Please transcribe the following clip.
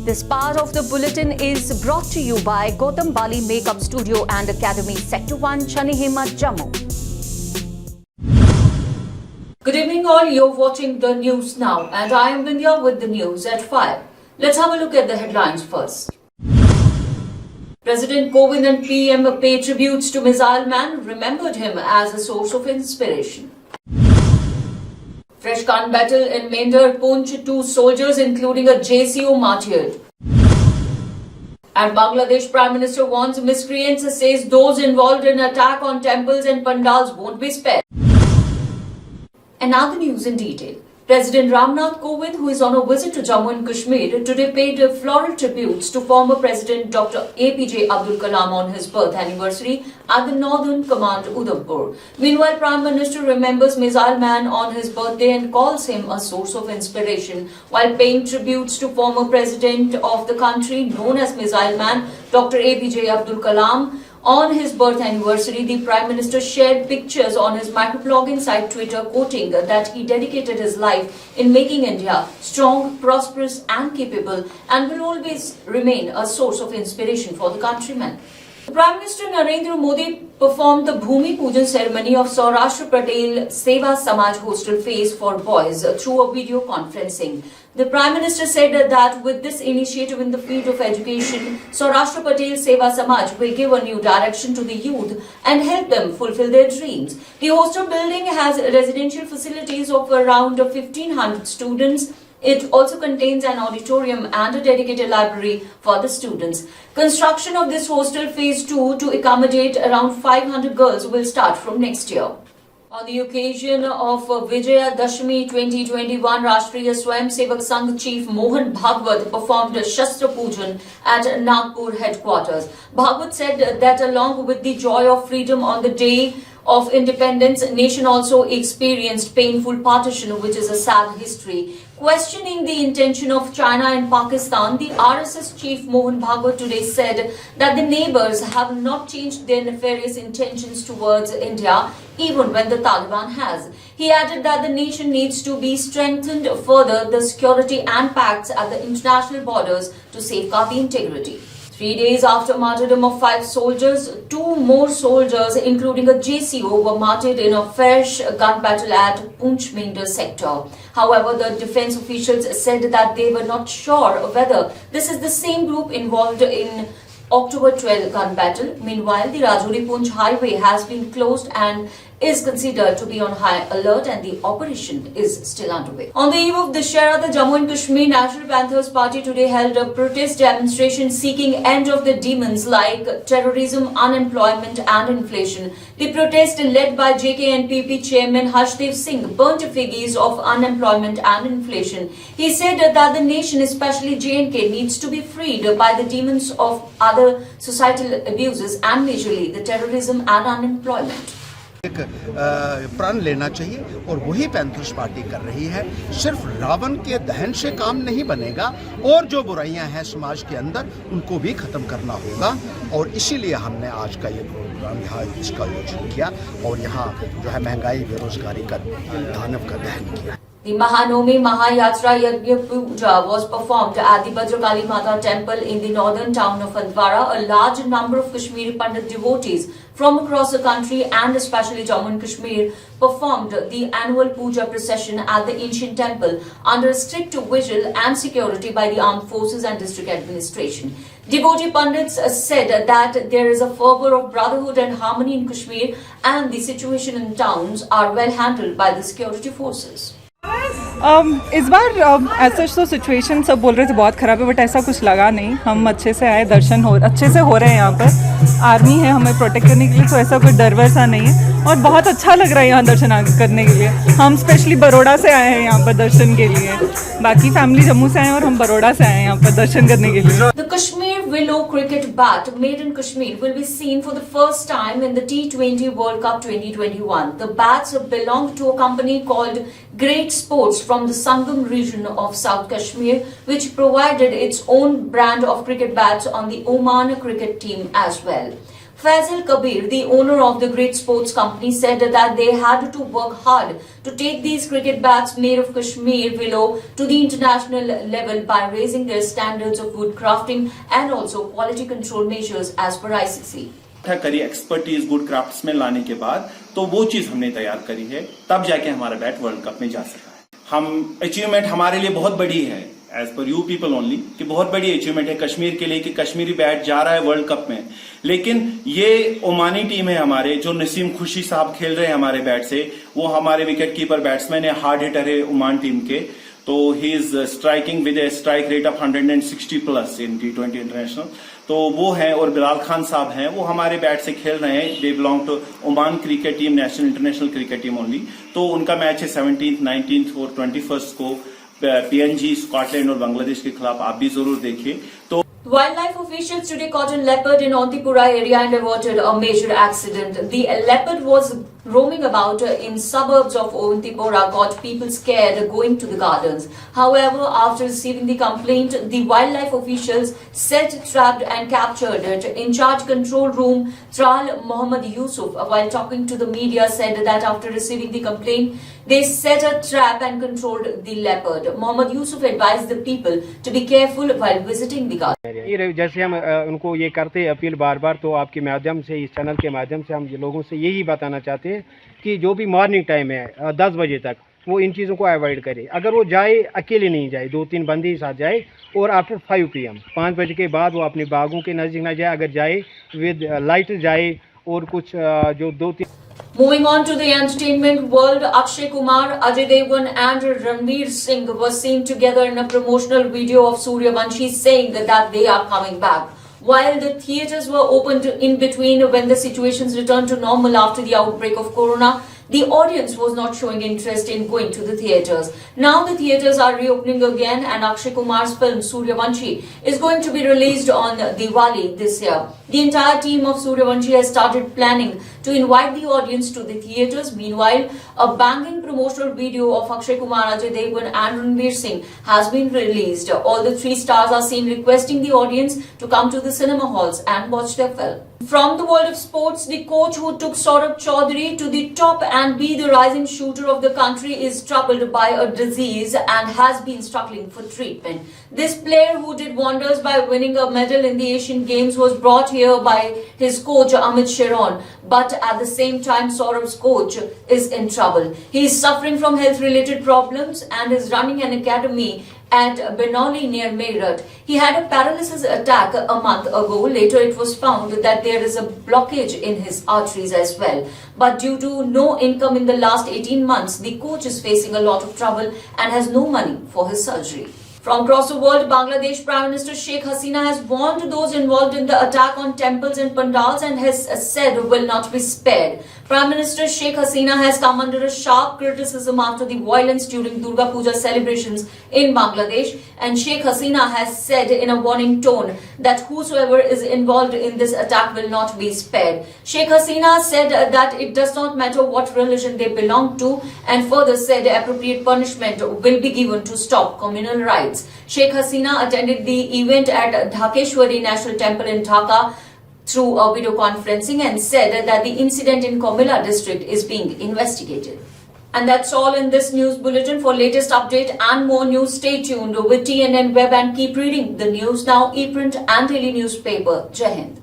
This part of the bulletin is brought to you by Gautam Bali Makeup Studio and Academy, Sector 1, Chanihima, Jammu. Good evening all, you're watching the news now and I am Vindhya with the news at 5. Let's have a look at the headlines first. President Kovind and PM pay tributes to Missile Man, remembered him as a source of inspiration. Fresh gun battle in Mender, Poonch, 2 soldiers including a JCO martyred. And Bangladesh Prime Minister warns miscreants, says those involved in attack on temples and pandals won't be spared. And now the news in detail. President Ramnath Kovind, who is on a visit to Jammu and Kashmir, today paid floral tributes to former President Dr. APJ Abdul Kalam on his birth anniversary at the Northern Command, Udhampur. Meanwhile, Prime Minister remembers Missile Man on his birthday and calls him a source of inspiration, while paying tributes to former President of the country known as Missile Man, Dr. APJ Abdul Kalam. On his birth anniversary, the Prime Minister shared pictures on his microblogging site Twitter, quoting that he dedicated his life in making India strong, prosperous and capable and will always remain a source of inspiration for the countrymen. Prime Minister Narendra Modi performed the Bhumi Pujan ceremony of Saurashtra Patel Seva Samaj hostel phase for boys through a video conferencing. The Prime Minister said that with this initiative in the field of education, Saurashtra Patel Seva Samaj will give a new direction to the youth and help them fulfill their dreams. The hostel building has residential facilities of around 1,500 students. It also contains an auditorium and a dedicated library for the students. Construction of this hostel phase 2 to accommodate around 500 girls will start from next year. On the occasion of Vijaya Dashami 2021, Rashtriya Swayam Sevak Sangh Chief Mohan Bhagwat performed Shastra Pujan at Nagpur headquarters. Bhagwat said that along with the joy of freedom on the day of independence, nation also experienced painful partition, which is a sad history. Questioning the intention of China and Pakistan, the RSS chief Mohan Bhagwat today said that the neighbors have not changed their nefarious intentions towards India, even when the Taliban has. He added that the nation needs to be strengthened further the security and pacts at the international borders to safeguard the integrity. 3 days after martyrdom of 5 soldiers, 2 more soldiers, including a JCO, were martyred in a fresh gun battle at Poonch Mender sector. However, the defense officials said that they were not sure whether this is the same group involved in October 12 gun battle. Meanwhile, the Rajouri-Poonch highway has been closed and is considered to be on high alert and the operation is still underway. On the eve of Dussehra, the Jammu and Kashmir National Panthers Party today held a protest demonstration seeking end of the demons like terrorism, unemployment and inflation. The protest led by JKNPP chairman Harshdev Singh burnt effigies of unemployment and inflation. He said that the nation, especially J&K, needs to be freed by the demons of other societal abuses and majorly the terrorism and unemployment. एक प्रण लेना चाहिए और वही panthers party कर रही है। सिर्फ रावण के दहन से काम नहीं बनेगा और जो बुराइयां हैं समाज के अंदर उनको भी खत्म करना होगा और इसीलिए हमने आज का ये प्रोग्राम यहाँ इसका आयोजन किया और यहाँ जो है महंगाई बेरोजगारी का दानव का दहन किया। The Mahanomi Mahayatra Yajna Puja was performed at the Bhadrakali Mata temple in the northern town of Andwara. A large number of Kashmiri Pandit devotees from across the country and especially Jammu and Kashmir performed the annual puja procession at the ancient temple under strict vigil and security by the armed forces and district administration. Devotee Pandits said that there is a fervor of brotherhood and harmony in Kashmir and the situation in towns are well handled by the security forces. इस बार as such तो situation सब बोल रहे थे बहुत ख़राब है but ऐसा कुछ लगा नहीं। हम अच्छे से आए, दर्शन अच्छे से हो रहे हैं। यहाँ पर आर्मी है हमें प्रोटेक्ट करने के लिए, तो ऐसा कोई डर वैसा नहीं है और बहुत अच्छा लग रहा है यहाँ दर्शन करने के लिए। हम स्पेशली बड़ौदा से आए हैं यहाँ पर दर्शन के लिए, बाकी फैमिली जम्मू से आए हैं और हम बड़ौदा से आए हैं यहाँ पर दर्शन करने के लिए। The Kashmir Willow cricket bat made in Kashmir will be seen for the first time in the T20 World Cup 2021. The bats belong to a company called Great Sports from the Sangam region of South Kashmir, which provided its own brand of cricket bats on the Oman cricket team as well. Faisal Kabir, the owner of the great sports company, said that they had to work hard to take these cricket bats made of Kashmir willow to the international level by raising their standards of wood crafting and also quality control measures as per ICC. करी expertise good craftsman लाने के बाद तो वो चीज हमने तैयार करी है, तब जाके हमारा बैट वर्ल्ड कप में जा सका है। हम अचीवमेंट हमारे लिए बहुत बड़ी है, as per you people only, कि बहुत बड़ी अचीवमेंट है कश्मीर के लिए कि कश्मीरी बैट जा रहा है वर्ल्ड कप में। लेकिन ये ओमानी टीम है हमारे, जो नसीम खुशी साहब खेल रहे हैं हमारे बैट से, वो हमारे विकेट कीपर बैट्समैन है, हार्ड हिटर है ओमान टीम के। तो he is striking with A strike rate of 160 plus in T20 international. तो वो हैं, और बिलाल खान साहब हैं, वो हमारे बैट से खेल रहे हैं। They belong to Oman cricket team, national international cricket team only. तो उनका मैच है 17th, 19th और 21st को PNG, स्कॉटलैंड और बांग्लादेश के खिलाफ। आप भी जरूर देखिए। तो Wildlife officials today caught a leopard in Autipura area and averted a major accident. The leopard was roaming about in suburbs of Autipura, got people scared going to the gardens. However, after receiving the complaint, the wildlife officials set, trapped and captured it. In charge control room, Tral Mohammad Yusuf, while talking to the media, said that after receiving the complaint, they set a trap and controlled the leopard. Mohammad Yusuf advised the people to be careful while visiting the garden. ये जैसे हम उनको ये करते हैं appeal बार बार, तो आपके माध्यम से, इस चैनल के माध्यम से हम लोगों से यही बताना चाहते हैं कि जो भी मॉर्निंग टाइम है 10 बजे तक, वो इन चीज़ों को अवॉइड करे। अगर वो जाए अकेले नहीं जाए, 2-3 बंदे साथ जाए, और आफ्टर 5 PM 5 बजे के बाद वो अपने बागों के नज़दीक ना जाए। अगर जाए विद लाइट जाए, और कुछ जो 2-3। Moving on to the entertainment world, Akshay Kumar, Ajay Devgn and Ranveer Singh were seen together in a promotional video of Suryavanshi saying that they are coming back. While the theatres were opened in between when the situations returned to normal after the outbreak of corona, the audience was not showing interest in going to the theatres. Now the theatres are reopening again and Akshay Kumar's film Suryavanshi is going to be released on Diwali this year. The entire team of Suryavanshi has started planning to invite the audience to the theatres. Meanwhile, a banging promotional video of Akshay Kumar, Ajay Devgn and Ranveer Singh has been released. All the three stars are seen requesting the audience to come to the cinema halls and watch their film. From the world of sports, the coach who took Saurabh Chaudhary to the top and be the rising shooter of the country is troubled by a disease and has been struggling for treatment. This player who did wonders by winning a medal in the Asian Games was brought here by his coach Amit Sharon. But at the same time, Saurabh's coach is in trouble. He is suffering from health-related problems and is running an academy at Benoli near Meerut. He had a paralysis attack a month ago. Later it was found that there is a blockage in his arteries as well. But due to no income in the last 18 months, the coach is facing a lot of trouble and has no money for his surgery. From across the world, Bangladesh Prime Minister Sheikh Hasina has warned those involved in the attack on temples and pandals and has said will not be spared. Prime Minister Sheikh Hasina has come under a sharp criticism after the violence during Durga Puja celebrations in Bangladesh, and Sheikh Hasina has said in a warning tone that whosoever is involved in this attack will not be spared. Sheikh Hasina said that it does not matter what religion they belong to, and further said appropriate punishment will be given to stop communal riots. Sheikh Hasina attended the event at Dhakeshwari National Temple in Dhaka through a video conferencing and said that the incident in Comilla district is being investigated. And that's all in this news bulletin. For latest update and more news, stay tuned with TNN Web and keep reading the News Now, ePrint and daily newspaper. Jai Hind.